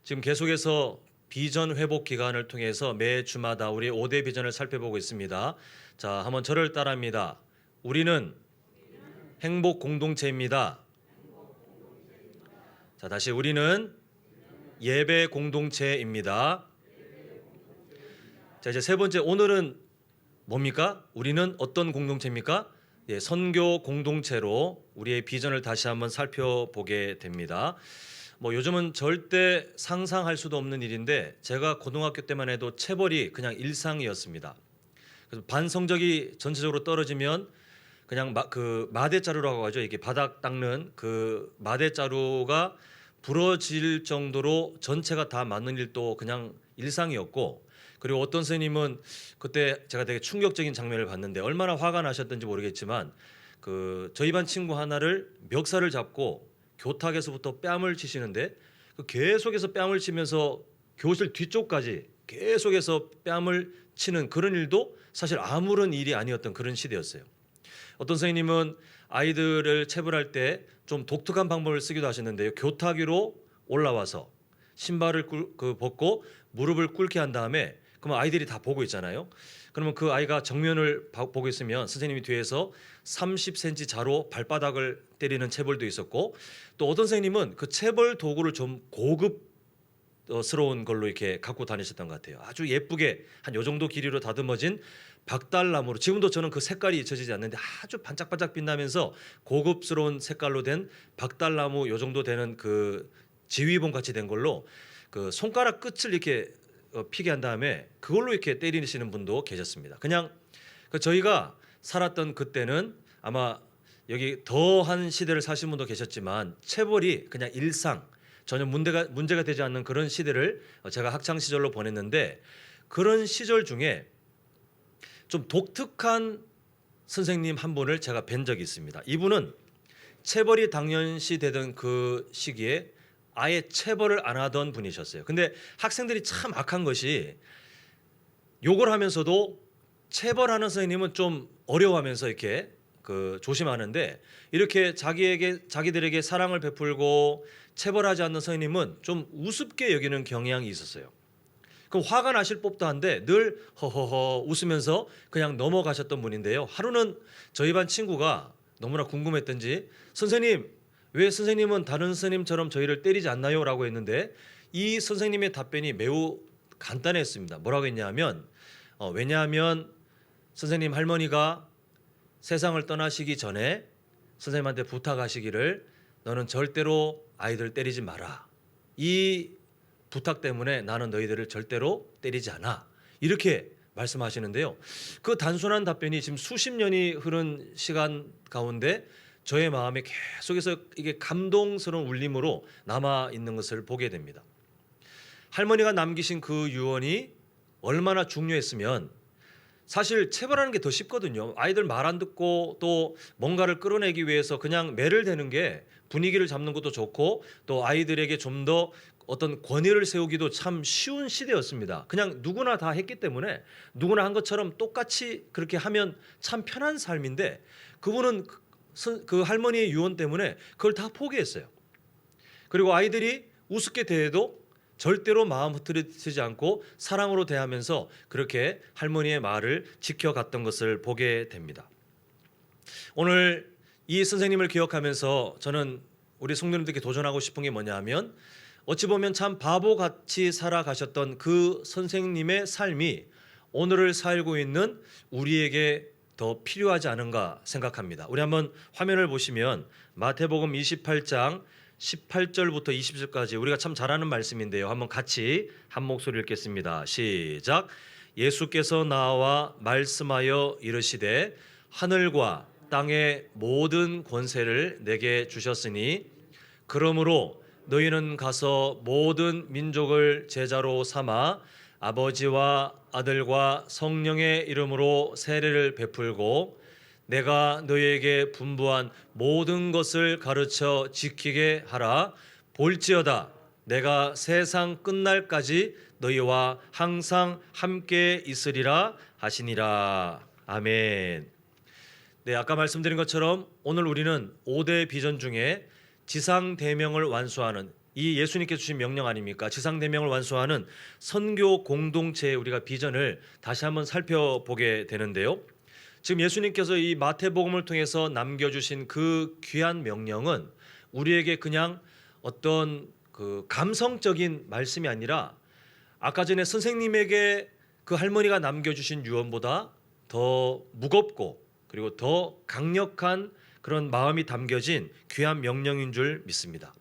지금 계속해서 비전 회복 기간을 통해서 매 주마다 우리 5대 비전을 살펴보고 있습니다. 자, 한번 저를 따라합니다. 우리는 행복 공동체입니다. 자, 다시 우리는 예배 공동체입니다. 자, 이제 세 번째, 오늘은 뭡니까? 우리는 어떤 공동체입니까? 예, 선교 공동체로 우리의 비전을 다시 한번 살펴보게 됩니다. 요즘은 절대 상상할 수도 없는 일인데, 제가 고등학교 때만 해도 체벌이 그냥 일상이었습니다. 그래서 반 성적이 전체적으로 떨어지면 그냥 마대자루라고 하죠. 이게 바닥 닦는 그 마대자루가 부러질 정도로 전체가 다 맞는 일도 그냥 일상이었고, 그리고 어떤 선생님은 그때 제가 되게 충격적인 장면을 봤는데, 얼마나 화가 나셨던지 모르겠지만 저희 반 친구 하나를 멱살을 잡고 교탁에서부터 뺨을 치시는데, 계속해서 뺨을 치면서 교실 뒤쪽까지 계속해서 뺨을 치는 그런 일도 사실 아무런 일이 아니었던 그런 시대였어요. 어떤 선생님은 아이들을 체벌할 때 좀 독특한 방법을 쓰기도 하셨는데요. 교탁 위로 올라와서 신발을 벗고 무릎을 꿇게 한 다음에, 그러면 아이들이 다 보고 있잖아요. 그러면 그 아이가 정면을 보고 있으면 선생님이 뒤에서 30cm 자로 발바닥을 때리는 체벌도 있었고, 또 어떤 선생님은 그 체벌 도구를 좀 고급스러운 걸로 이렇게 갖고 다니셨던 것 같아요. 아주 예쁘게 한 요 정도 길이로 다듬어진 박달나무로, 지금도 저는 그 색깔이 잊혀지지 않는데 아주 반짝반짝 빛나면서 고급스러운 색깔로 된 박달나무 요 정도 되는 그 지휘봉 같이 된 걸로 그 손가락 끝을 이렇게 피게 한 다음에 그걸로 이렇게 때리시는 분도 계셨습니다. 그냥 저희가 살았던 그때는 아마 여기 더한 시대를 사신 분도 계셨지만, 체벌이 그냥 일상, 전혀 문제가 되지 않는 그런 시대를 제가 학창 시절로 보냈는데, 그런 시절 중에 좀 독특한 선생님 한 분을 제가 뵌 적이 있습니다. 이분은 체벌이 당연시 되던 그 시기에 아예 체벌을 안 하던 분이셨어요. 근데 학생들이 참 악한 것이, 욕을 하면서도 체벌하는 선생님은 좀 어려워하면서 이렇게 조심하는데, 이렇게 자기들에게 사랑을 베풀고 체벌하지 않는 선생님은 좀 우습게 여기는 경향이 있었어요. 그럼 화가 나실 법도 한데 늘 허허허 웃으면서 그냥 넘어가셨던 분인데요. 하루는 저희 반 친구가 너무나 궁금했던지, 선생님, 왜 선생님은 다른 선생님처럼 저희를 때리지 않나요? 라고 했는데, 이 선생님의 답변이 매우 간단했습니다. 뭐라고 했냐면, 왜냐하면 선생님 할머니가 세상을 떠나시기 전에 선생님한테 부탁하시기를, 너는 절대로 아이들 때리지 마라, 이 부탁 때문에 나는 너희들을 절대로 때리지 않아, 이렇게 말씀하시는데요. 그 단순한 답변이 지금 수십 년이 흐른 시간 가운데 저의 마음에 계속해서 이게 감동스러운 울림으로 남아 있는 것을 보게 됩니다. 할머니가 남기신 그 유언이 얼마나 중요했으면, 사실 체벌하는 게 더 쉽거든요. 아이들 말 안 듣고 또 뭔가를 끌어내기 위해서 그냥 매를 대는 게 분위기를 잡는 것도 좋고, 또 아이들에게 좀 더 어떤 권위를 세우기도 참 쉬운 시대였습니다. 그냥 누구나 다 했기 때문에 누구나 한 것처럼 똑같이 그렇게 하면 참 편한 삶인데, 그분은 그 할머니의 유언 때문에 그걸 다 포기했어요. 그리고 아이들이 우습게 대해도 절대로 마음 흐트러지지 않고 사랑으로 대하면서 그렇게 할머니의 말을 지켜갔던 것을 보게 됩니다. 오늘 이 선생님을 기억하면서 저는 우리 성도님들께 도전하고 싶은 게 뭐냐 하면, 어찌 보면 참 바보같이 살아가셨던 그 선생님의 삶이 오늘을 살고 있는 우리에게 더 필요하지 않은가 생각합니다. 우리 한번 화면을 보시면 마태복음 28장 18절부터 20절까지 우리가 참 잘 아는 말씀인데요. 한번 같이 한 목소리 읽겠습니다. 시작. 예수께서 나와 말씀하여 이르시되, 하늘과 땅의 모든 권세를 내게 주셨으니 그러므로 너희는 가서 모든 민족을 제자로 삼아 아버지와 아들과 성령의 이름으로 세례를 베풀고 내가 너희에게 분부한 모든 것을 가르쳐 지키게 하라. 볼지어다 내가 세상 끝날까지 너희와 항상 함께 있으리라 하시니라. 아멘. 네, 아까 말씀드린 것처럼 오늘 우리는 5대 비전 중에 지상 대명을 완수하는 이 예수님께서 주신 명령 아닙니까? 지상대명을 완수하는 선교 공동체의 우리가 비전을 다시 한번 살펴보게 되는데요. 지금 예수님께서 이 마태복음을 통해서 남겨주신 그 귀한 명령은 우리에게 그냥 어떤 그 감성적인 말씀이 아니라 아까 전에 선생님에게 그 할머니가 남겨주신 유언보다 더 무겁고 그리고 더 강력한 그런 마음이 담겨진 귀한 명령인 줄 믿습니다.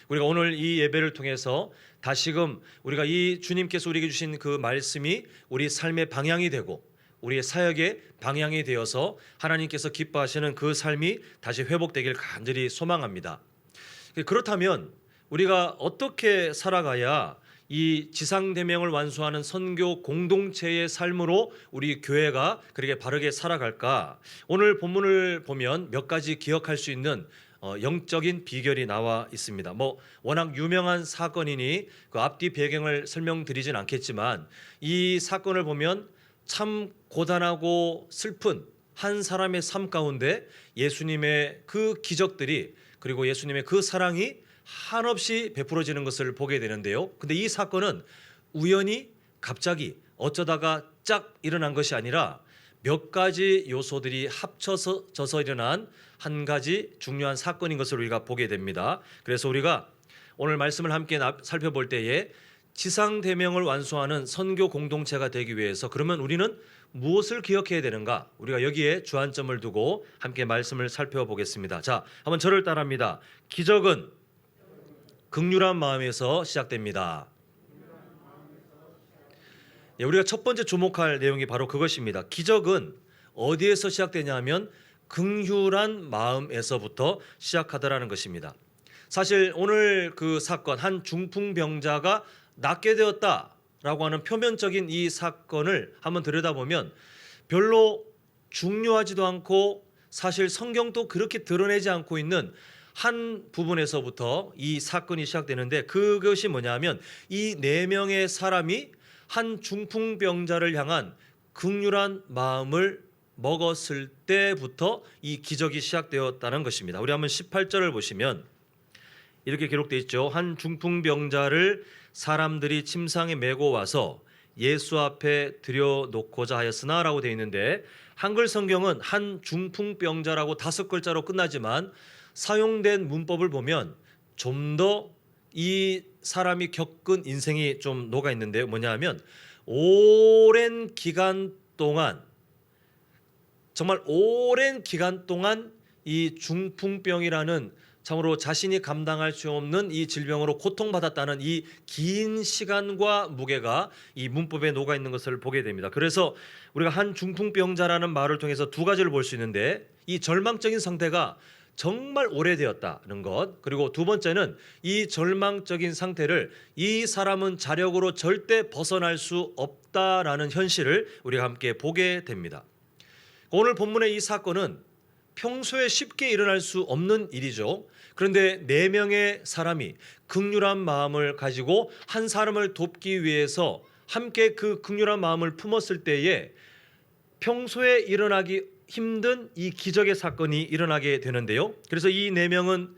우리가 오늘 이 예배를 통해서 다시금 우리가 이 주님께서 우리에게 주신 그 말씀이 우리 삶의 방향이 되고 우리의 사역의 방향이 되어서 하나님께서 기뻐하시는 그 삶이 다시 회복되길 간절히 소망합니다. 그렇다면 우리가 어떻게 살아가야 이 지상대명을 완수하는 선교 공동체의 삶으로 우리 교회가 그렇게 바르게 살아갈까? 오늘 본문을 보면 몇 가지 기억할 수 있는 영적인 비결이 나와 있습니다. 워낙 유명한 사건이니 그 앞뒤 배경을 설명드리진 않겠지만 이 사건을 보면 참 고단하고 슬픈 한 사람의 삶 가운데 예수님의 그 기적들이 그리고 예수님의 그 사랑이 한없이 베풀어지는 것을 보게 되는데요. 근데 이 사건은 우연히 갑자기 어쩌다가 짝 일어난 것이 아니라 몇 가지 요소들이 합쳐져서 일어난 한 가지 중요한 사건인 것을 우리가 보게 됩니다. 그래서 우리가 오늘 말씀을 함께 살펴볼 때에 지상대명을 완수하는 선교 공동체가 되기 위해서 그러면 우리는 무엇을 기억해야 되는가? 우리가 여기에 주안점을 두고 함께 말씀을 살펴보겠습니다. 자, 한번 저를 따라합니다. 기적은 긍휼한 마음에서 시작됩니다. 우리가 첫 번째 주목할 내용이 바로 그것입니다. 기적은 어디에서 시작되냐 하면 긍휼한 마음에서부터 시작하더라는 것입니다. 사실 오늘 그 사건 한 중풍병자가 낫게 되었다라고 하는 표면적인 이 사건을 한번 들여다보면 별로 중요하지도 않고 사실 성경도 그렇게 드러내지 않고 있는 한 부분에서부터 이 사건이 시작되는데 그것이 뭐냐면 이 4명의 사람이 한 중풍병자를 향한 긍휼한 마음을 먹었을 때부터 이 기적이 시작되었다는 것입니다. 우리 한번 18절을 보시면 이렇게 기록되어 있죠. 한 중풍병자를 사람들이 침상에 메고 와서 예수 앞에 들여놓고자 하였으나 라고 되어 있는데 한글 성경은 한 중풍병자라고 5글자로 끝나지만 사용된 문법을 보면 좀 더 이 사람이 겪은 인생이 좀 녹아 있는데요. 뭐냐 하면 오랜 기간 동안 정말 오랜 기간 동안 이 중풍병이라는 참으로 자신이 감당할 수 없는 이 질병으로 고통받았다는 이 긴 시간과 무게가 이 문법에 녹아 있는 것을 보게 됩니다. 그래서 우리가 한 중풍병자라는 말을 통해서 두 가지를 볼 수 있는데 이 절망적인 상태가 정말 오래되었다는 것, 그리고 두 번째는 이 절망적인 상태를 이 사람은 자력으로 절대 벗어날 수 없다라는 현실을 우리가 함께 보게 됩니다. 오늘 본문의 이 사건은 평소에 쉽게 일어날 수 없는 일이죠. 그런데 4명의 사람이 긍휼한 마음을 가지고 한 사람을 돕기 위해서 함께 그 긍휼한 마음을 품었을 때에 평소에 일어나기 힘든 이 기적의 사건이 일어나게 되는데요. 그래서 이 4명은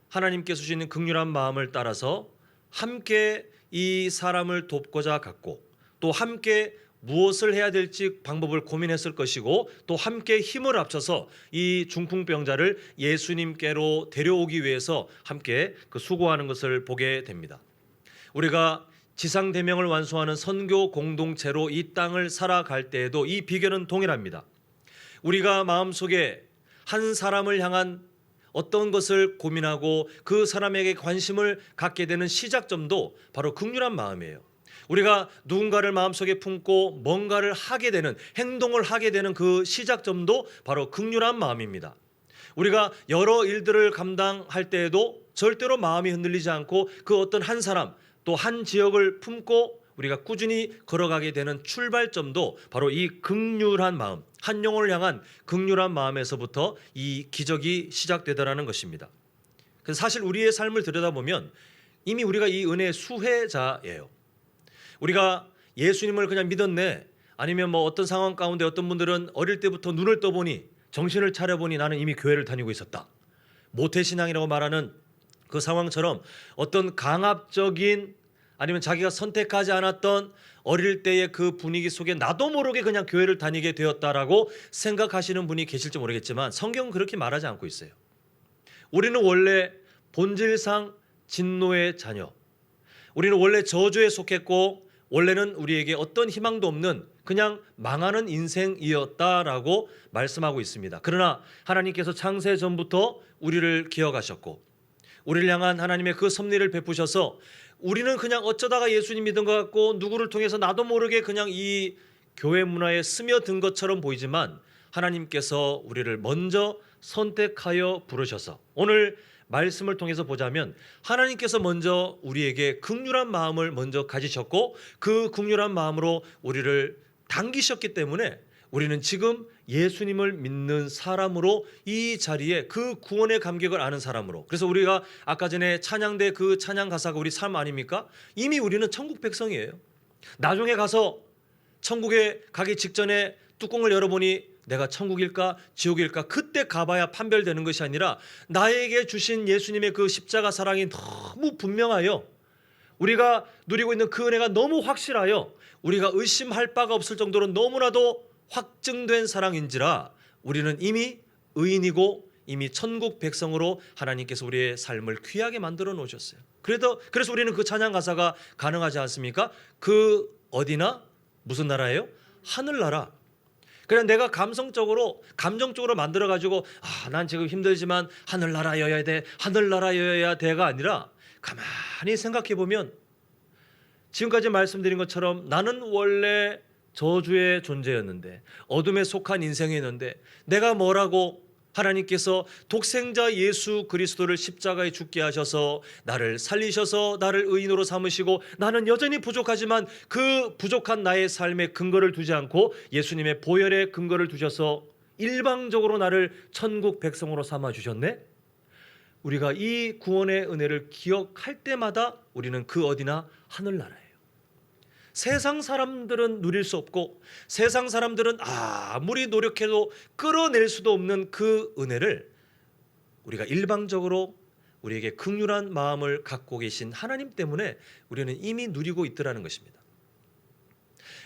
하나님께서 주시는 긍휼한 마음을 따라서 함께 이 사람을 돕고자 갔고 또 함께 무엇을 해야 될지 방법을 고민했을 것이고 또 함께 힘을 합쳐서 이 중풍병자를 예수님께로 데려오기 위해서 함께 그 수고하는 것을 보게 됩니다. 우리가 지상대명을 완수하는 선교 공동체로 이 땅을 살아갈 때에도 이 비결은 동일합니다. 우리가 마음속에 한 사람을 향한 어떤 것을 고민하고 그 사람에게 관심을 갖게 되는 시작점도 바로 긍휼한 마음이에요. 우리가 누군가를 마음속에 품고 뭔가를 하게 되는 행동을 하게 되는 그 시작점도 바로 긍휼한 마음입니다. 우리가 여러 일들을 감당할 때에도 절대로 마음이 흔들리지 않고 그 어떤 한 사람 또 한 지역을 품고 우리가 꾸준히 걸어가게 되는 출발점도 바로 이 긍휼한 마음, 한 영혼을 향한 긍휼한 마음에서부터 이 기적이 시작되더라는 것입니다. 그래서 사실 우리의 삶을 들여다보면 이미 우리가 이 은혜의 수혜자예요. 우리가 예수님을 그냥 믿었네, 아니면 어떤 상황 가운데 어떤 분들은 어릴 때부터 눈을 떠보니 정신을 차려보니 나는 이미 교회를 다니고 있었다. 모태신앙이라고 말하는 그 상황처럼 어떤 강압적인 아니면 자기가 선택하지 않았던 어릴 때의 그 분위기 속에 나도 모르게 그냥 교회를 다니게 되었다라고 생각하시는 분이 계실지 모르겠지만 성경은 그렇게 말하지 않고 있어요. 우리는 원래 본질상 진노의 자녀, 우리는 원래 저주에 속했고 원래는 우리에게 어떤 희망도 없는 그냥 망하는 인생이었다라고 말씀하고 있습니다. 그러나 하나님께서 창세 전부터 우리를 기억하셨고 우리를 향한 하나님의 그 섭리를 베푸셔서 우리는 그냥 어쩌다가 예수님 믿은 것 같고 누구를 통해서 나도 모르게 그냥 이 교회 문화에 스며든 것처럼 보이지만 하나님께서 우리를 먼저 선택하여 부르셔서 오늘 말씀을 통해서 보자면 하나님께서 먼저 우리에게 긍휼한 마음을 먼저 가지셨고 그 긍휼한 마음으로 우리를 당기셨기 때문에 우리는 지금 예수님을 믿는 사람으로 이 자리에 그 구원의 감격을 아는 사람으로, 그래서 우리가 아까 전에 찬양대 그 찬양 가사가 우리 삶 아닙니까? 이미 우리는 천국 백성이에요. 나중에 가서 천국에 가기 직전에 뚜껑을 열어보니 내가 천국일까 지옥일까 그때 가봐야 판별되는 것이 아니라 나에게 주신 예수님의 그 십자가 사랑이 너무 분명하여 우리가 누리고 있는 그 은혜가 너무 확실하여 우리가 의심할 바가 없을 정도로 너무나도 확증된 사랑인지라 우리는 이미 의인이고 이미 천국 백성으로 하나님께서 우리의 삶을 귀하게 만들어 놓으셨어요. 그래서 우리는 그 찬양 가사가 가능하지 않습니까? 그 어디나 무슨 나라예요? 하늘나라. 그냥 내가 감정적으로 만들어가지고 난 지금 힘들지만 하늘나라여야 돼, 하늘나라여야 돼가 아니라 가만히 생각해보면 지금까지 말씀드린 것처럼 나는 원래 저주의 존재였는데 어둠에 속한 인생이었는데 내가 뭐라고 하나님께서 독생자 예수 그리스도를 십자가에 죽게 하셔서 나를 살리셔서 나를 의인으로 삼으시고 나는 여전히 부족하지만 그 부족한 나의 삶에 근거를 두지 않고 예수님의 보혈에 근거를 두셔서 일방적으로 나를 천국 백성으로 삼아 주셨네. 우리가 이 구원의 은혜를 기억할 때마다 우리는 그 어디나 하늘나라예요. 세상 사람들은 누릴 수 없고 세상 사람들은 아무리 노력해도 끌어낼 수도 없는 그 은혜를 우리가 일방적으로 우리에게 긍휼한 마음을 갖고 계신 하나님 때문에 우리는 이미 누리고 있더라는 것입니다.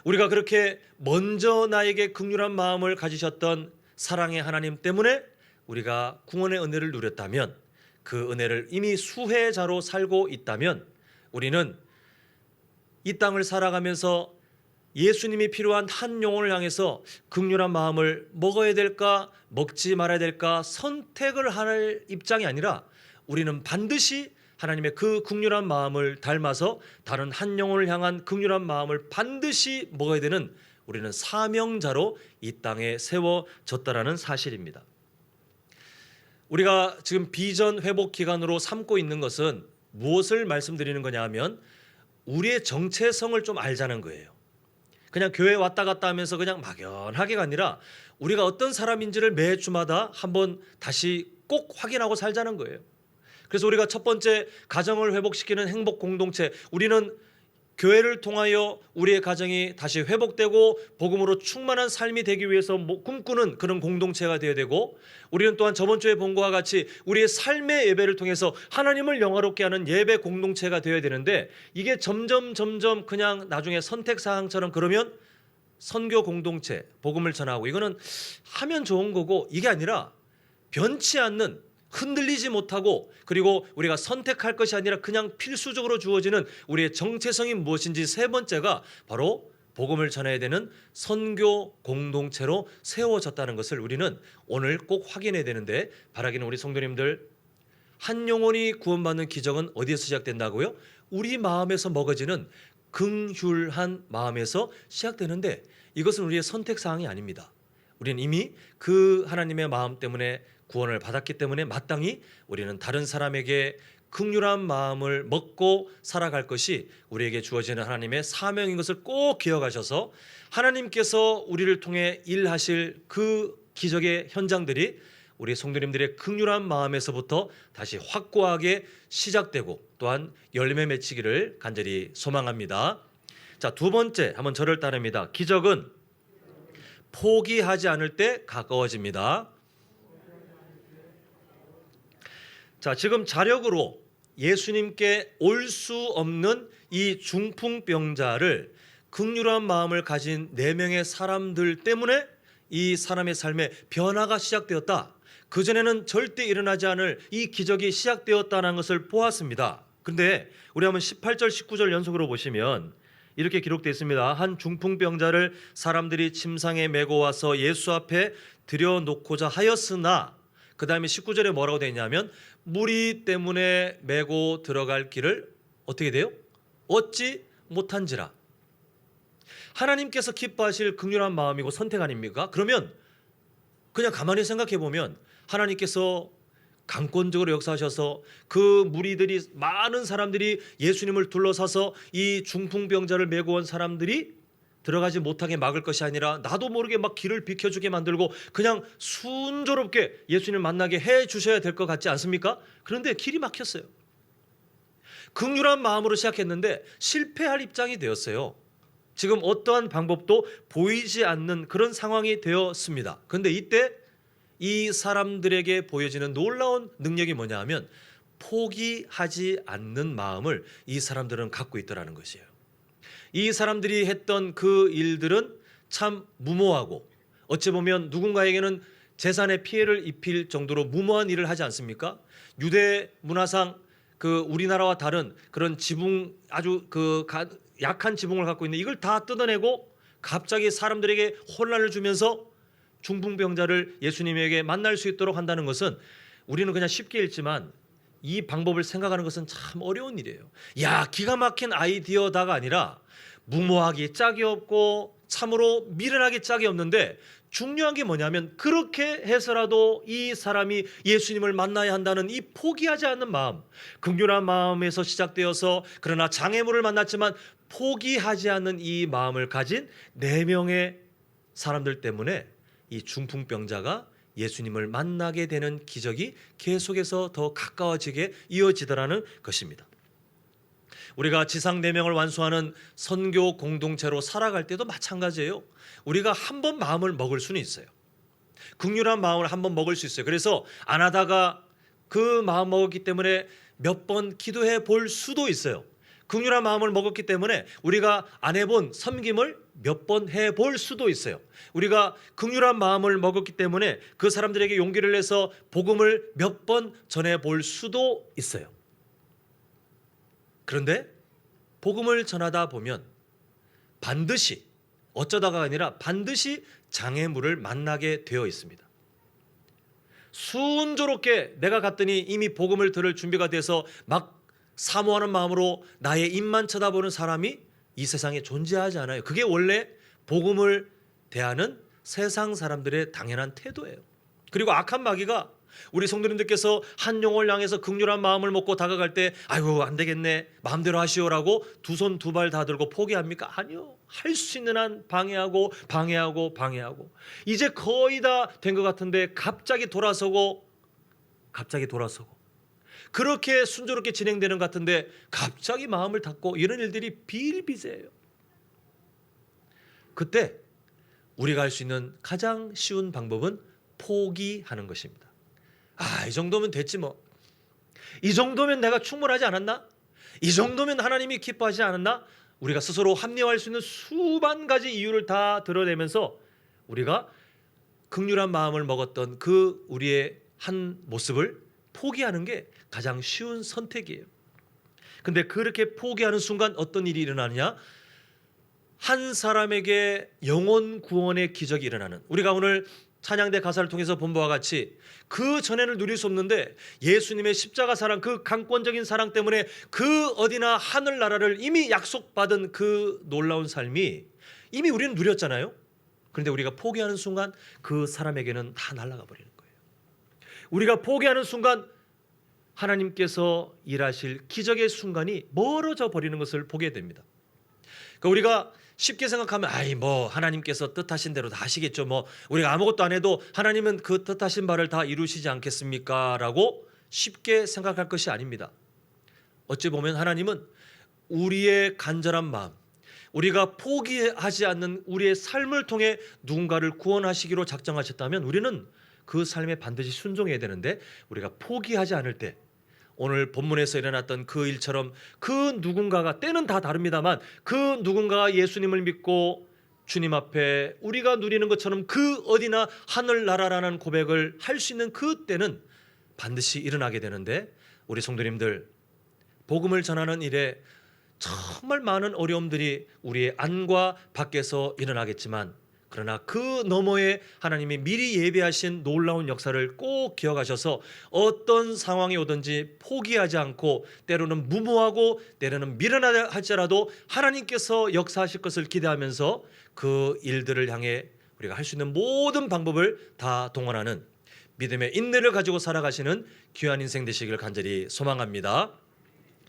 우리가 그렇게 먼저 나에게 긍휼한 마음을 가지셨던 사랑의 하나님 때문에 우리가 구원의 은혜를 누렸다면, 그 은혜를 이미 수혜자로 살고 있다면 우리는 이 땅을 살아가면서 예수님이 필요한 한 영혼을 향해서 긍휼한 마음을 먹어야 될까 먹지 말아야 될까 선택을 할 입장이 아니라 우리는 반드시 하나님의 그 긍휼한 마음을 닮아서 다른 한 영혼을 향한 긍휼한 마음을 반드시 먹어야 되는 우리는 사명자로 이 땅에 세워졌다라는 사실입니다. 우리가 지금 비전 회복 기간으로 삼고 있는 것은 무엇을 말씀드리는 거냐 하면 우리의 정체성을 좀 알자는 거예요. 그냥 교회 왔다 갔다 하면서 그냥 막연하게가 아니라 우리가 어떤 사람인지를 매주마다 한번 다시 꼭 확인하고 살자는 거예요. 그래서 우리가 첫 번째 가정을 회복시키는 행복 공동체, 우리는 교회를 통하여 우리의 가정이 다시 회복되고 복음으로 충만한 삶이 되기 위해서 꿈꾸는 그런 공동체가 되어야 되고, 우리는 또한 저번 주에 본 것과 같이 우리의 삶의 예배를 통해서 하나님을 영화롭게 하는 예배 공동체가 되어야 되는데, 이게 점점 그냥 나중에 선택사항처럼 그러면 선교 공동체, 복음을 전하고 이거는 하면 좋은 거고, 이게 아니라 변치 않는, 흔들리지 못하고, 그리고 우리가 선택할 것이 아니라 그냥 필수적으로 주어지는 우리의 정체성이 무엇인지 세 번째가 바로 복음을 전해야 되는 선교 공동체로 세워졌다는 것을 우리는 오늘 꼭 확인해야 되는데, 바라기는 우리 성도님들, 한 영혼이 구원받는 기적은 어디에서 시작된다고요? 우리 마음에서 먹어지는 긍휼한 마음에서 시작되는데, 이것은 우리의 선택사항이 아닙니다. 우리는 이미 그 하나님의 마음 때문에 구원을 받았기 때문에 마땅히 우리는 다른 사람에게 긍휼한 마음을 먹고 살아갈 것이 우리에게 주어지는 하나님의 사명인 것을 꼭 기억하셔서, 하나님께서 우리를 통해 일하실 그 기적의 현장들이 우리 성도님들의 긍휼한 마음에서부터 다시 확고하게 시작되고 또한 열매 맺히기를 간절히 소망합니다. 자, 두 번째, 한번 저를 따릅니다. 기적은 포기하지 않을 때 가까워집니다. 자, 지금 자력으로 예수님께 올 수 없는 이 중풍병자를 긍휼한 마음을 가진 4명의 사람들 때문에 이 사람의 삶에 변화가 시작되었다. 그전에는 절대 일어나지 않을 이 기적이 시작되었다는 것을 보았습니다. 그런데 우리 한번 18절 19절 연속으로 보시면 이렇게 기록되어 있습니다. 한 중풍병자를 사람들이 침상에 메고 와서 예수 앞에 들여놓고자 하였으나, 그 다음에 19절에 뭐라고 되어 있냐면 무리 때문에 메고 들어갈 길을 어떻게 돼요? 얻지 못한지라. 하나님께서 기뻐하실 긍휼한 마음이고 선택 아닙니까? 그러면 그냥 가만히 생각해 보면 하나님께서 강권적으로 역사하셔서 그 무리들이, 많은 사람들이 예수님을 둘러싸서 이 중풍병자를 메고 온 사람들이 들어가지 못하게 막을 것이 아니라 나도 모르게 막 길을 비켜주게 만들고 그냥 순조롭게 예수님을 만나게 해 주셔야 될 것 같지 않습니까? 그런데 길이 막혔어요. 긍휼한 마음으로 시작했는데 실패할 입장이 되었어요. 지금 어떠한 방법도 보이지 않는 그런 상황이 되었습니다. 그런데 이때 이 사람들에게 보여지는 놀라운 능력이 뭐냐 하면 포기하지 않는 마음을 이 사람들은 갖고 있더라는 것이에요. 이 사람들이 했던 그 일들은 참 무모하고 어찌 보면 누군가에게는 재산에 피해를 입힐 정도로 무모한 일을 하지 않습니까? 유대 문화상 그 우리나라와 다른 그런 지붕, 아주 약한 지붕을 갖고 있는 이걸 다 뜯어내고 갑자기 사람들에게 혼란을 주면서 중풍병자를 예수님에게 만날 수 있도록 한다는 것은 우리는 그냥 쉽게 읽지만 이 방법을 생각하는 것은 참 어려운 일이에요. 야, 기가 막힌 아이디어다가 아니라 무모하기 짝이 없고 참으로 미련하기 짝이 없는데, 중요한 게 뭐냐면 그렇게 해서라도 이 사람이 예수님을 만나야 한다는 이 포기하지 않는 마음, 긍휼한 마음에서 시작되어서 그러나 장애물을 만났지만 포기하지 않는 이 마음을 가진 4명의 사람들 때문에 이 중풍병자가 예수님을 만나게 되는 기적이 계속해서 더 가까워지게 이어지더라는 것입니다. 우리가 지상 4명을 완수하는 선교 공동체로 살아갈 때도 마찬가지예요. 우리가 한 번 마음을 먹을 수는 있어요. 긍휼한 마음을 한 번 먹을 수 있어요. 그래서 안 하다가 그 마음 먹었기 때문에 몇 번 기도해 볼 수도 있어요. 긍휼한 마음을 먹었기 때문에 우리가 안 해본 섬김을 몇 번 해볼 수도 있어요. 우리가 긍휼한 마음을 먹었기 때문에 그 사람들에게 용기를 내서 복음을 몇 번 전해볼 수도 있어요. 그런데 복음을 전하다 보면 반드시, 어쩌다가 아니라 반드시 장애물을 만나게 되어 있습니다. 순조롭게 내가 갔더니 이미 복음을 들을 준비가 돼서 막 사모하는 마음으로 나의 입만 쳐다보는 사람이 이 세상에 존재하지 않아요. 그게 원래 복음을 대하는 세상 사람들의 당연한 태도예요. 그리고 악한 마귀가 우리 성도님들께서 한 영혼을 향해서 긍휼한 마음을 먹고 다가갈 때 아이고 안 되겠네, 마음대로 하시오라고 두 손 두 발 다 들고 포기합니까? 아니요. 할 수 있는 한 방해하고 이제 거의 다 된 것 같은데 갑자기 돌아서고 그렇게 순조롭게 진행되는 것 같은데 갑자기 마음을 닫고, 이런 일들이 비일비재해요. 그때 우리가 할 수 있는 가장 쉬운 방법은 포기하는 것입니다. 이 정도면 됐지 뭐. 이 정도면 내가 충분하지 않았나? 이 정도면 하나님이 기뻐하지 않았나? 우리가 스스로 합리화할 수 있는 수만 가지 이유를 다 드러내면서 우리가 긍휼한 마음을 먹었던 그 우리의 한 모습을 포기하는 게 가장 쉬운 선택이에요. 근데 그렇게 포기하는 순간 어떤 일이 일어나느냐? 한 사람에게 영혼 구원의 기적이 일어나는, 우리가 오늘 찬양대 가사를 통해서 본 바와 같이 그 전에는 누릴 수 없는데 예수님의 십자가 사랑, 그 강권적인 사랑 때문에 그 어디나 하늘나라를 이미 약속받은 그 놀라운 삶이 이미 우리는 누렸잖아요. 그런데 우리가 포기하는 순간 그 사람에게는 다 날아가 버리는 거예요. 우리가 포기하는 순간 하나님께서 일하실 기적의 순간이 멀어져 버리는 것을 보게 됩니다. 그러니까 우리가 쉽게 생각하면 하나님께서 뜻하신 대로 다 하시겠죠. 우리가 아무것도 안 해도 하나님은 그 뜻하신 바를 다 이루시지 않겠습니까? 라고 쉽게 생각할 것이 아닙니다. 어찌 보면 하나님은 우리의 간절한 마음, 우리가 포기하지 않는 우리의 삶을 통해 누군가를 구원하시기로 작정하셨다면 우리는 그 삶에 반드시 순종해야 되는데 우리가 포기하지 않을 때 오늘 본문에서 일어났던 그 일처럼 그 누군가가, 때는 다 다릅니다만 그 누군가가 예수님을 믿고 주님 앞에 우리가 누리는 것처럼 그 어디나 하늘나라라는 고백을 할 수 있는 그 때는 반드시 일어나게 되는데, 우리 성도님들, 복음을 전하는 일에 정말 많은 어려움들이 우리의 안과 밖에서 일어나겠지만, 그러나 그 너머에 하나님이 미리 예비하신 놀라운 역사를 꼭 기억하셔서 어떤 상황이 오든지 포기하지 않고, 때로는 무모하고 때로는 미련하다 할지라도 하나님께서 역사하실 것을 기대하면서 그 일들을 향해 우리가 할 수 있는 모든 방법을 다 동원하는 믿음의 인내를 가지고 살아가시는 귀한 인생 되시길 간절히 소망합니다.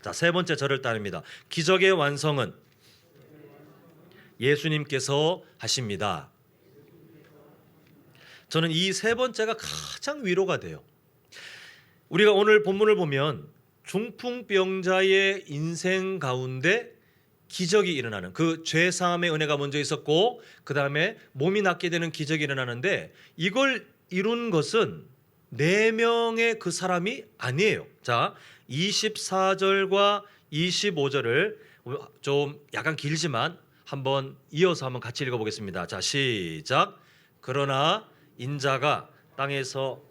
자, 세 번째 저를 따릅니다. 기적의 완성은 예수님께서 하십니다. 저는 이 세 번째가 가장 위로가 돼요. 우리가 오늘 본문을 보면 중풍병자의 인생 가운데 기적이 일어나는, 그 죄사함의 은혜가 먼저 있었고 그 다음에 몸이 낫게 되는 기적이 일어나는데, 이걸 이룬 것은 4명의 그 사람이 아니에요. 자, 24절과 25절을 좀 약간 길지만 한번 이어서 한번 같이 읽어보겠습니다. 자, 시작. 그러나 인자가 땅에서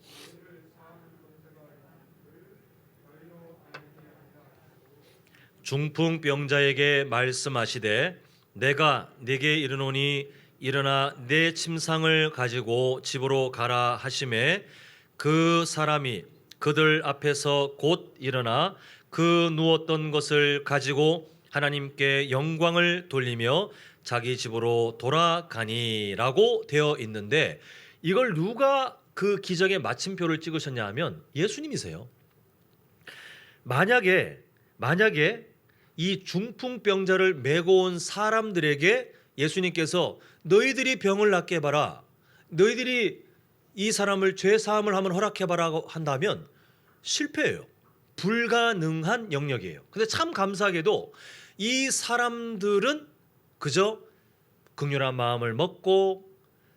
중풍병자에게 말씀하시되 내가 네게 이르노니 일어나 내 침상을 가지고 집으로 가라 하시매, 그 사람이 그들 앞에서 곧 일어나 그 누웠던 것을 가지고 하나님께 영광을 돌리며 자기 집으로 돌아가니라고 되어 있는데, 이걸 누가 그 기적의 마침표를 찍으셨냐 하면 예수님이세요. 만약에 이 중풍병자를 메고 온 사람들에게 예수님께서 너희들이 병을 낫게 해봐라, 너희들이 이 사람을 죄 사함을 한번 허락해봐라 한다면 실패예요. 불가능한 영역이에요. 근데 참 감사하게도 이 사람들은 그저 긍휼한 마음을 먹고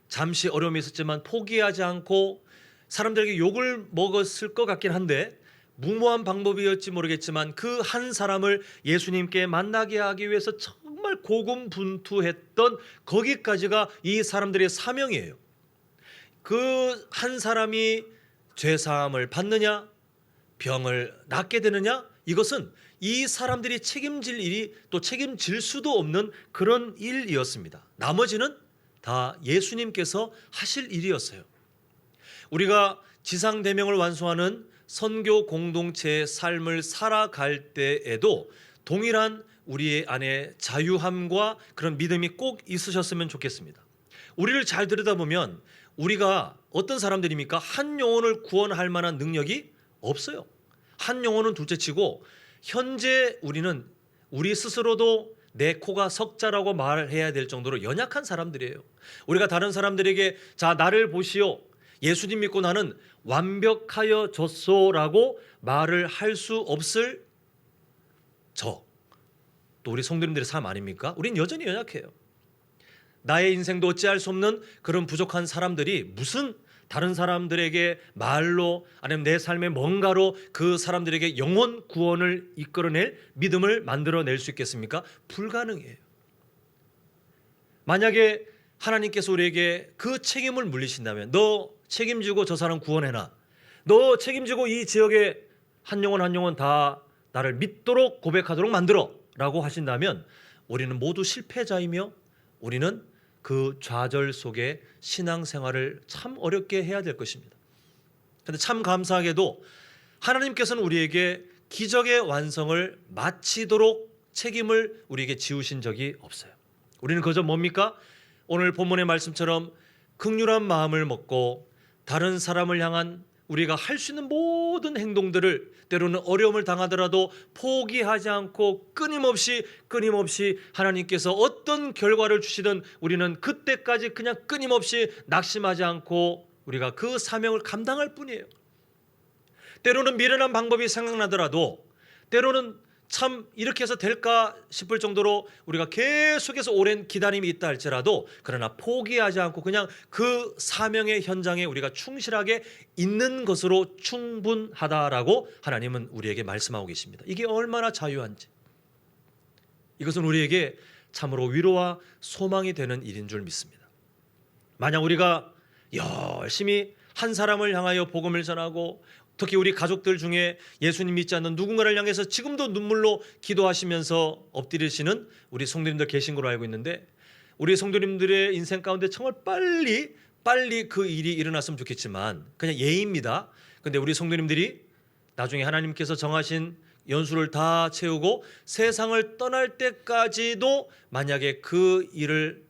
잠시 어려움이 있었지만 포기하지 않고, 사람들에게 욕을 먹었을 것 같긴 한데 무모한 방법이었지 모르겠지만 그 한 사람을 예수님께 만나게 하기 위해서 정말 고군분투했던, 거기까지가 이 사람들의 사명이에요. 그 한 사람이 죄사함을 받느냐, 병을 낫게 되느냐, 이것은 이 사람들이 책임질 일이, 또 책임질 수도 없는 그런 일이었습니다. 나머지는 다 예수님께서 하실 일이었어요. 우리가 지상대명을 완수하는 선교 공동체의 삶을 살아갈 때에도 동일한 우리의 안에 자유함과 그런 믿음이 꼭 있으셨으면 좋겠습니다. 우리를 잘 들여다보면 우리가 어떤 사람들입니까? 한 영혼을 구원할 만한 능력이 없어요. 한 영혼은 둘째치고 현재 우리는 우리 스스로도 내 코가 석자라고 말해야 될 정도로 연약한 사람들이에요. 우리가 다른 사람들에게 자, 나를 보시오, 예수님 믿고 나는 완벽하여 졌소라고 말을 할 수 없을 또 우리 성도님들의 삶 아닙니까? 우린 여전히 연약해요. 나의 인생도 어찌할 수 없는 그런 부족한 사람들이 무슨 다른 사람들에게 말로 아니면 내 삶의 뭔가로 그 사람들에게 영혼 구원을 이끌어낼 믿음을 만들어낼 수 있겠습니까? 불가능해요. 만약에 하나님께서 우리에게 그 책임을 물리신다면, 너 책임지고 저 사람 구원해놔, 너 책임지고 이 지역에 한 영혼 다 나를 믿도록 고백하도록 만들어 라고 하신다면, 우리는 모두 실패자이며 우리는 그 좌절 속에 신앙생활을 참 어렵게 해야 될 것입니다. 그런데 참 감사하게도 하나님께서는 우리에게 기적의 완성을 마치도록 책임을 우리에게 지우신 적이 없어요. 우리는 그저 뭡니까? 오늘 본문의 말씀처럼 긍휼한 마음을 먹고 다른 사람을 향한 우리가 할 수 있는 모든 행동들을, 때로는 어려움을 당하더라도 포기하지 않고 끊임없이 하나님께서 어떤 결과를 주시든 우리는 그때까지 그냥 끊임없이 낙심하지 않고 우리가 그 사명을 감당할 뿐이에요. 때로는 미련한 방법이 생각나더라도, 때로는 참 이렇게 해서 될까 싶을 정도로 우리가 계속해서 오랜 기다림이 있다 할지라도 그러나 포기하지 않고 그냥 그 사명의 현장에 우리가 충실하게 있는 것으로 충분하다라고 하나님은 우리에게 말씀하고 계십니다. 이게 얼마나 자유한지. 이것은 우리에게 참으로 위로와 소망이 되는 일인 줄 믿습니다. 만약 우리가 열심히 한 사람을 향하여 복음을 전하고 특히 우리 가족들 중에 예수님 믿지 않는 누군가를 향해서 지금도 눈물로 기도하시면서 엎드리시는 우리 성도님들 계신 걸로 알고 있는데 우리 성도님들의 인생 가운데 정말 빨리 그 일이 일어났으면 좋겠지만 그냥 예입니다. 근데 우리 성도님들이 나중에 하나님께서 정하신 연수를 다 채우고 세상을 떠날 때까지도 만약에 그 일을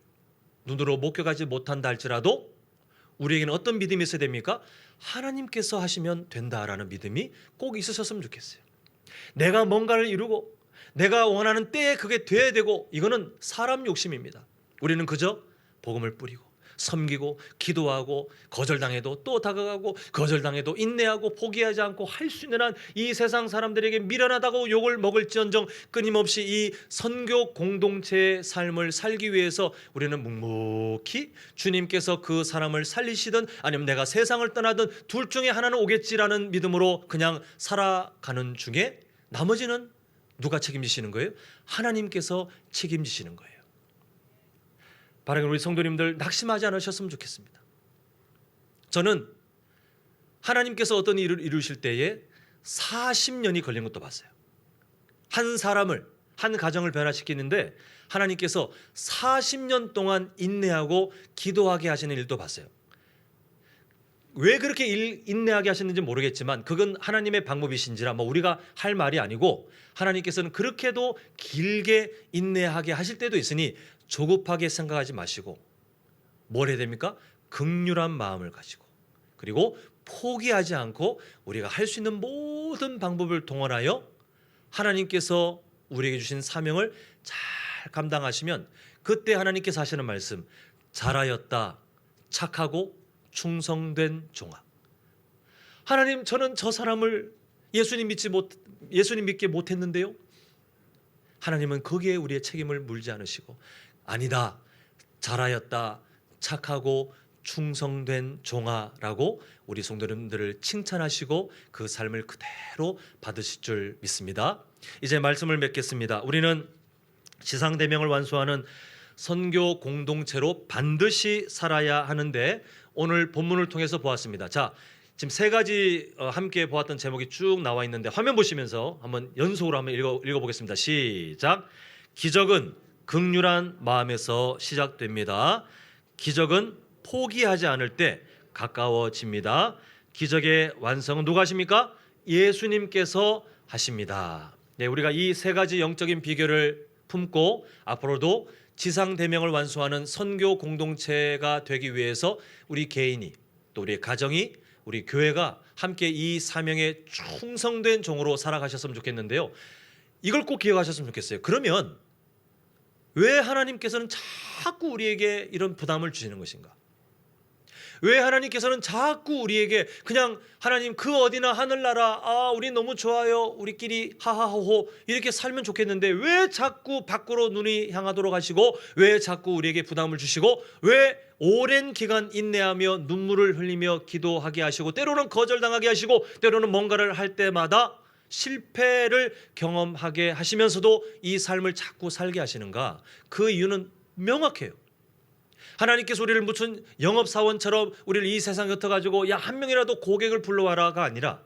눈으로 목격하지 못한다 할지라도 우리에게는 어떤 믿음이 있어야 됩니까? 하나님께서 하시면 된다라는 믿음이 꼭 있으셨으면 좋겠어요. 내가 뭔가를 이루고 내가 원하는 때에 그게 돼야 되고 이거는 사람 욕심입니다. 우리는 그저 복음을 뿌리고 섬기고 기도하고 거절당해도 또 다가가고 거절당해도 인내하고 포기하지 않고 할 수 있는 한 이 세상 사람들에게 미련하다고 욕을 먹을지언정 끊임없이 이 선교 공동체의 삶을 살기 위해서 우리는 묵묵히 주님께서 그 사람을 살리시든 아니면 내가 세상을 떠나든 둘 중에 하나는 오겠지라는 믿음으로 그냥 살아가는 중에 나머지는 누가 책임지시는 거예요? 하나님께서 책임지시는 거예요. 바라는 우리 성도님들 낙심하지 않으셨으면 좋겠습니다. 저는 하나님께서 어떤 일을 이루실 때에 40년이 걸린 것도 봤어요. 한 사람을 한 가정을 변화시키는데 하나님께서 40년 동안 인내하고 기도하게 하시는 일도 봤어요. 왜 그렇게 인내하게 하셨는지 모르겠지만 그건 하나님의 방법이신지라 우리가 할 말이 아니고 하나님께서는 그렇게도 길게 인내하게 하실 때도 있으니 조급하게 생각하지 마시고 뭘 해야 됩니까? 긍휼한 마음을 가지고 그리고 포기하지 않고 우리가 할 수 있는 모든 방법을 동원하여 하나님께서 우리에게 주신 사명을 잘 감당하시면 그때 하나님께서 하시는 말씀 잘하였다 착하고 충성된 종아. 하나님 저는 저 사람을 예수님 믿게 못했는데요. 하나님은 거기에 우리의 책임을 물지 않으시고 아니다 잘하였다 착하고 충성된 종아라고 우리 성도님들을 칭찬하시고 그 삶을 그대로 받으실 줄 믿습니다. 이제 말씀을 맺겠습니다. 우리는 지상대명을 완수하는 선교 공동체로 반드시 살아야 하는데 오늘 본문을 통해서 보았습니다. 자, 지금 세 가지 함께 보았던 제목이 쭉 나와 있는데 화면 보시면서 한번 연속으로 한번 읽어보겠습니다. 시작. 기적은 긍휼한 마음에서 시작됩니다. 기적은 포기하지 않을 때 가까워집니다. 기적의 완성은 누가 하십니까? 예수님께서 하십니다. 네, 우리가 이 세 가지 영적인 비결을 품고 앞으로도 지상대명을 완수하는 선교 공동체가 되기 위해서 우리 개인이 또 우리 가정이 우리 교회가 함께 이 사명에 충성된 종으로 살아가셨으면 좋겠는데요. 이걸 꼭 기억하셨으면 좋겠어요. 그러면 왜 하나님께서는 자꾸 우리에게 이런 부담을 주시는 것인가? 왜 하나님께서는 자꾸 우리에게 그냥 하나님 그 어디나 하늘나라 우리 너무 좋아요 우리끼리 하하호호 이렇게 살면 좋겠는데 왜 자꾸 밖으로 눈이 향하도록 하시고 왜 자꾸 우리에게 부담을 주시고 왜 오랜 기간 인내하며 눈물을 흘리며 기도하게 하시고 때로는 거절당하게 하시고 때로는 뭔가를 할 때마다 실패를 경험하게 하시면서도 이 삶을 자꾸 살게 하시는가? 그 이유는 명확해요. 하나님께서 우리를 무슨 영업사원처럼 우리를 이 세상에 흩어가지고 야 한 명이라도 고객을 불러와라가 아니라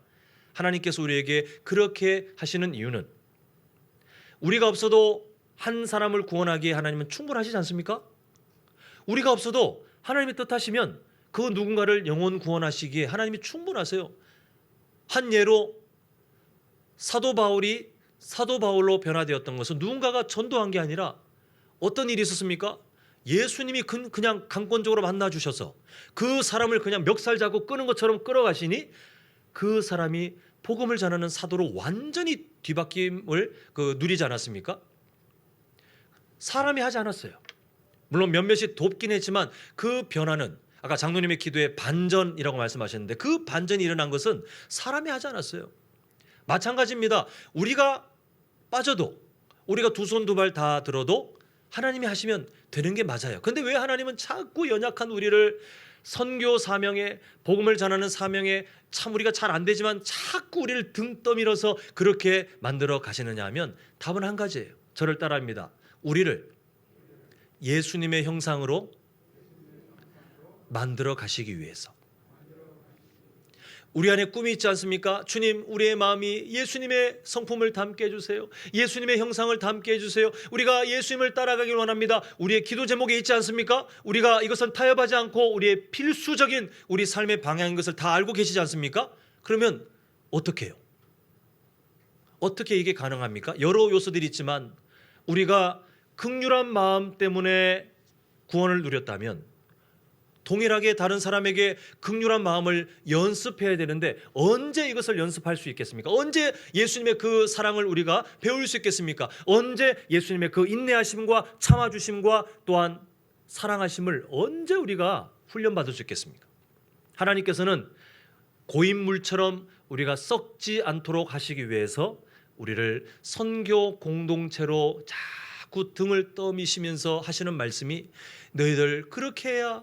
하나님께서 우리에게 그렇게 하시는 이유는 우리가 없어도 한 사람을 구원하기에 하나님은 충분하시지 않습니까? 우리가 없어도 하나님이 뜻하시면 그 누군가를 영혼 구원하시기에 하나님이 충분하세요. 한 예로 사도 바울로 변화되었던 것은 누군가가 전도한 게 아니라 어떤 일이 있었습니까? 예수님이 그냥 강권적으로 만나주셔서 그 사람을 그냥 멱살 잡고 끄는 것처럼 끌어가시니 그 사람이 복음을 전하는 사도로 완전히 뒤바뀜을 누리지 않았습니까? 사람이 하지 않았어요. 물론 몇몇이 돕긴 했지만 그 변화는 아까 장로님의 기도에 반전이라고 말씀하셨는데 그 반전이 일어난 것은 사람이 하지 않았어요. 마찬가지입니다. 우리가 빠져도 우리가 두 손 두 발 다 들어도 하나님이 하시면 되는 게 맞아요. 근데 왜 하나님은 자꾸 연약한 우리를 선교 사명에, 복음을 전하는 사명에 참 우리가 잘 안 되지만 자꾸 우리를 등 떠밀어서 그렇게 만들어 가시느냐 하면 답은 한 가지예요. 저를 따라합니다. 우리를 예수님의 형상으로 만들어 가시기 위해서. 우리 안에 꿈이 있지 않습니까? 주님, 우리의 마음이 예수님의 성품을 담게 해주세요. 예수님의 형상을 담게 해주세요. 우리가 예수님을 따라가길 원합니다. 우리의 기도 제목에 있지 않습니까? 우리가 이것은 타협하지 않고 우리의 필수적인 우리 삶의 방향인 것을 다 알고 계시지 않습니까? 그러면 어떻게 해요? 어떻게 이게 가능합니까? 여러 요소들이 있지만 우리가 긍휼한 마음 때문에 구원을 누렸다면 동일하게 다른 사람에게 긍휼한 마음을 연습해야 되는데 언제 이것을 연습할 수 있겠습니까? 언제 예수님의 그 사랑을 우리가 배울 수 있겠습니까? 언제 예수님의 그 인내하심과 참아주심과 또한 사랑하심을 언제 우리가 훈련받을 수 있겠습니까? 하나님께서는 고인물처럼 우리가 썩지 않도록 하시기 위해서 우리를 선교 공동체로 자꾸 등을 떠미시면서 하시는 말씀이 너희들 그렇게 해야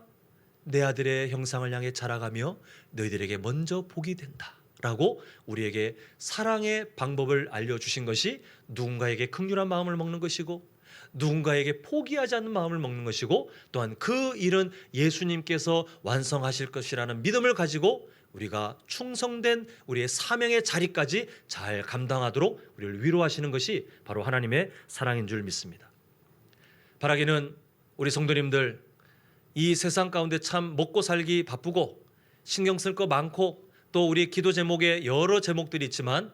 내 아들의 형상을 향해 자라가며 너희들에게 먼저 복이 된다 라고 우리에게 사랑의 방법을 알려주신 것이 누군가에게 긍휼한 마음을 먹는 것이고 누군가에게 포기하지 않는 마음을 먹는 것이고 또한 그 일은 예수님께서 완성하실 것이라는 믿음을 가지고 우리가 충성된 우리의 사명의 자리까지 잘 감당하도록 우리를 위로하시는 것이 바로 하나님의 사랑인 줄 믿습니다. 바라기는 우리 성도님들 이 세상 가운데 참 먹고 살기 바쁘고 신경 쓸 거 많고 또 우리 기도 제목에 여러 제목들이 있지만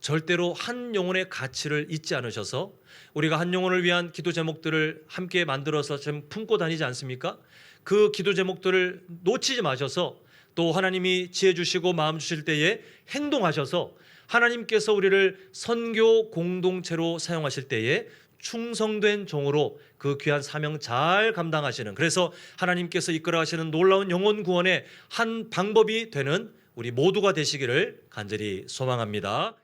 절대로 한 영혼의 가치를 잊지 않으셔서 우리가 한 영혼을 위한 기도 제목들을 함께 만들어서 좀 품고 다니지 않습니까? 그 기도 제목들을 놓치지 마셔서 또 하나님이 지혜 주시고 마음 주실 때에 행동하셔서 하나님께서 우리를 선교 공동체로 사용하실 때에 충성된 종으로 그 귀한 사명 잘 감당하시는, 그래서 하나님께서 이끌어 가시는 놀라운 영혼 구원의 한 방법이 되는 우리 모두가 되시기를 간절히 소망합니다.